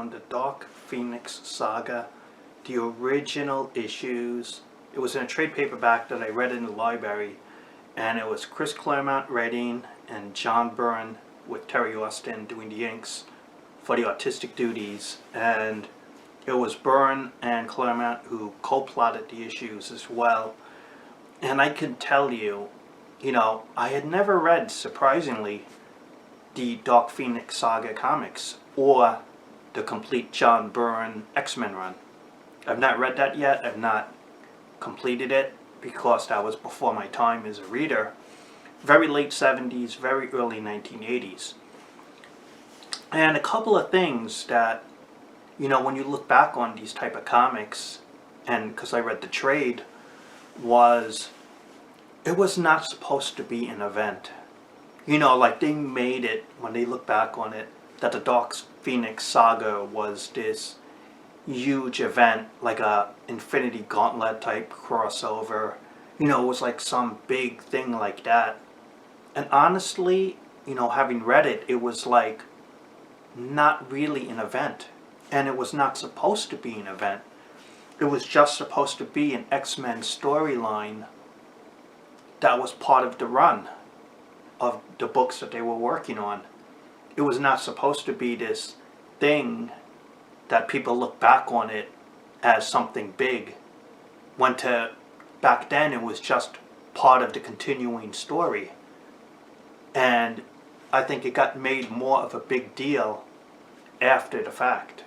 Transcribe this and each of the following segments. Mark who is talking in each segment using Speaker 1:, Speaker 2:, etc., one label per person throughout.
Speaker 1: on the Dark Phoenix Saga, the original issues. It was in a trade paperback that I read in the library, and it was Chris Claremont writing and John Byrne with Terry Austin doing the inks for the artistic duties, and it was Byrne and Claremont who co-plotted the issues as well. And I can tell you, I had never read, surprisingly, the Dark Phoenix Saga comics or the complete John Byrne X-Men run. I've not read that yet. I've not completed it because that was before my time as a reader. Very late 70s, very early 1980s. And a couple of things that, when you look back on these type of comics, and because I read the trade, it was not supposed to be an event. Like they made it, when they look back on it, that the Dark Phoenix Saga was this huge event, like a Infinity Gauntlet type crossover. It was like some big thing like that. And honestly, having read it, it was like not really an event. And it was not supposed to be an event. It was just supposed to be an X-Men storyline that was part of the run of the books that they were working on. It was not supposed to be this thing that people look back on it as something big, when back then it was just part of the continuing story. And I think it got made more of a big deal after the fact.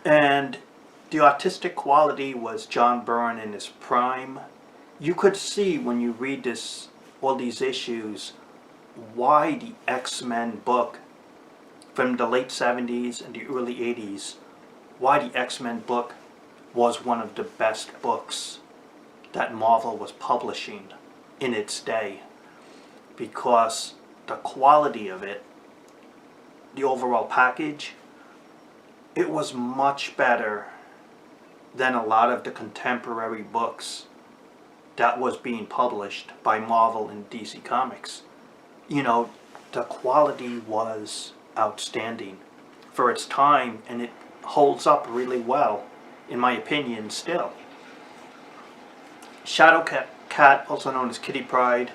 Speaker 1: And the artistic quality was John Byrne in his prime. You could see when you read all these issues, why the X-Men book from the late 70s and the early 80s, why the X-Men book was one of the best books that Marvel was publishing in its day. Because the quality of it, the overall package, it was much better than a lot of the contemporary books that was being published by Marvel and DC Comics. The quality was outstanding for its time, and it holds up really well, in my opinion, still. Shadowcat, also known as Kitty Pryde,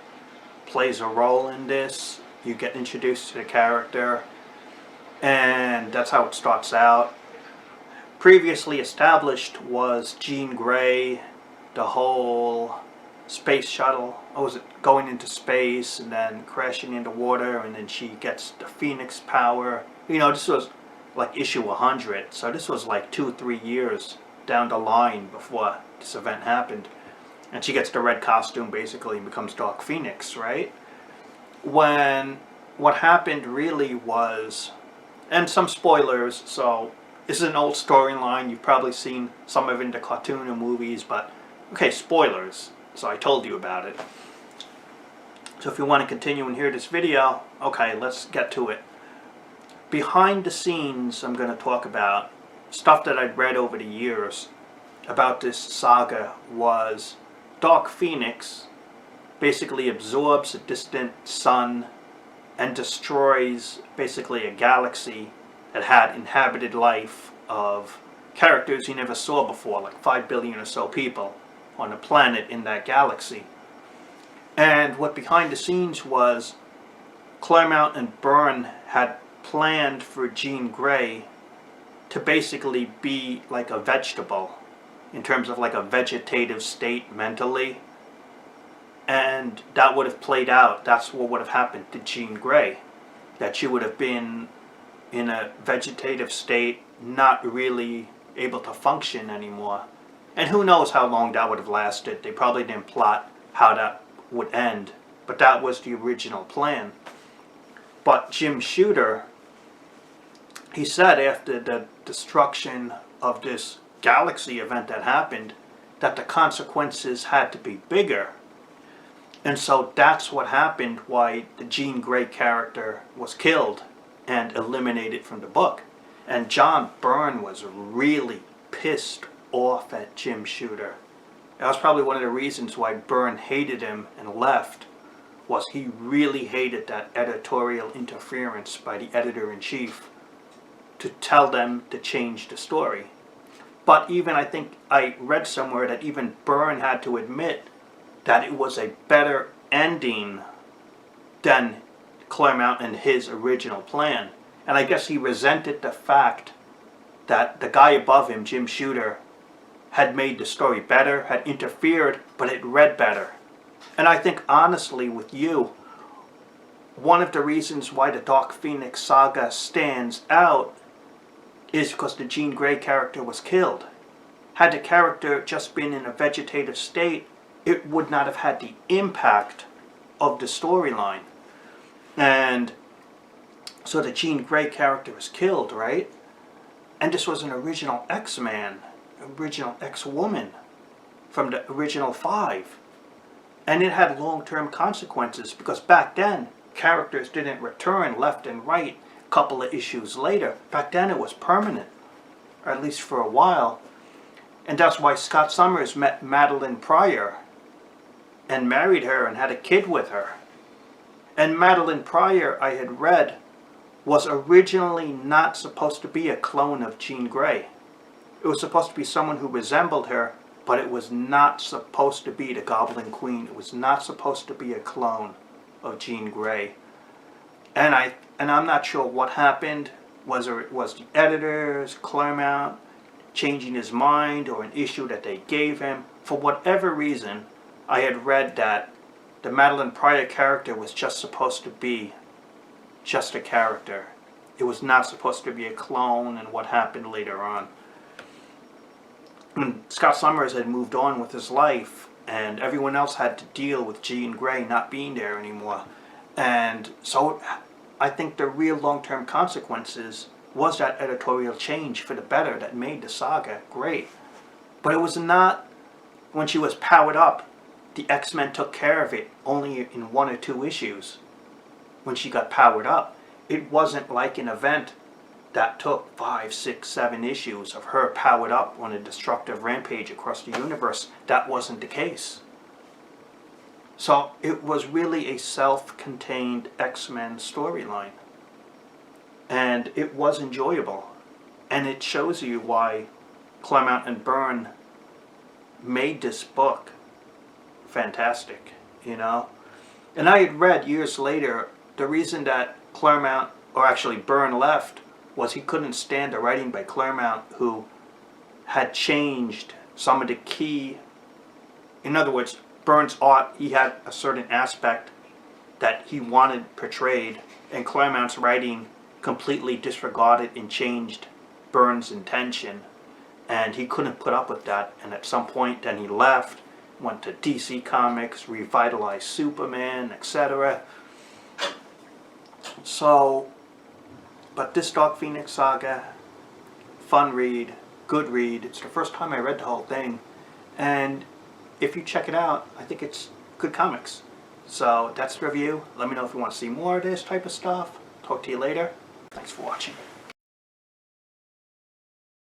Speaker 1: plays a role in this. You get introduced to the character, and that's how it starts out. Previously established was Jean Grey, the whole space shuttle, going into space and then crashing into water, and then she gets the Phoenix power. This was like issue 100, so this was like 2-3 years down the line before this event happened. And she gets the red costume basically and becomes Dark Phoenix, right? When what happened really was, and some spoilers, so this is an old storyline, you've probably seen some of it in the cartoon or movies, but okay, spoilers. So I told you about it. So if you want to continue and hear this video, okay, let's get to it. Behind the scenes, I'm going to talk about stuff that I'd read over the years about this saga. Was Dark Phoenix basically absorbs a distant sun and destroys basically a galaxy that had inhabited life of characters he never saw before, like 5 billion or so people on a planet in that galaxy. And what behind the scenes was, Claremont and Byrne had planned for Jean Grey to basically be like a vegetable, in terms of like a vegetative state mentally. And that would have played out. That's what would have happened to Jean Grey. That she would have been in a vegetative state, not really able to function anymore. And who knows how long that would have lasted. They probably didn't plot how that would end. But that was the original plan. But Jim Shooter, he said after the destruction of this galaxy event that happened, that the consequences had to be bigger. And so that's what happened, why the Jean Grey character was killed and eliminated from the book. And John Byrne was really pissed off at Jim Shooter. That was probably one of the reasons why Byrne hated him and left, was he really hated that editorial interference by the editor-in-chief to tell them to change the story. But even, I think I read somewhere that even Byrne had to admit that it was a better ending than Claremont and his original plan. And I guess he resented the fact that the guy above him, Jim Shooter, had made the story better, had interfered, but it read better. And I think, honestly, with you, one of the reasons why the Dark Phoenix Saga stands out is because the Jean Grey character was killed. Had the character just been in a vegetative state, it would not have had the impact of the storyline. And so the Jean Grey character was killed, right? And this was an original X-Man, original X-Woman from the original 5. And it had long-term consequences because back then, characters didn't return left and right a couple of issues later. Back then it was permanent, or at least for a while. And that's why Scott Summers met Madeline Pryor and married her and had a kid with her. And Madeline Pryor, I had read, was originally not supposed to be a clone of Jean Grey. It was supposed to be someone who resembled her, but it was not supposed to be the Goblin Queen. It was not supposed to be a clone of Jean Grey. And I'm not sure what happened, whether it was the editors, Claremont, changing his mind, or an issue that they gave him. For whatever reason, I had read that the Madeline Pryor character was just supposed to be just a character. It was not supposed to be a clone, and what happened later on. When Scott Summers had moved on with his life, and everyone else had to deal with Jean Grey not being there anymore. And so I think the real long-term consequences was that editorial change for the better that made the saga great. But it was not, when she was powered up, the X-Men took care of it only in 1 or 2 issues. When she got powered up, it wasn't like an event that took 5, 6, 7 issues of her powered up on a destructive rampage across the universe. That wasn't the case. So it was really a self-contained X-Men storyline. And it was enjoyable. And it shows you why Claremont and Byrne made this book fantastic, you know. And I had read years later, the reason that Claremont, or actually Byrne, left was he couldn't stand the writing by Claremont, who had changed some of the key. In other words, Byrne's art, he had a certain aspect that he wanted portrayed, and Claremont's writing completely disregarded and changed Byrne's intention, and he couldn't put up with that. And at some point, then he left, went to DC Comics, revitalized Superman, etc. So, but this Dark Phoenix Saga, fun read, good read. It's the first time I read the whole thing, and if you check it out, I think it's good comics. So that's the review. Let me know if you want to see more of this type of stuff. Talk to you later. Thanks for watching.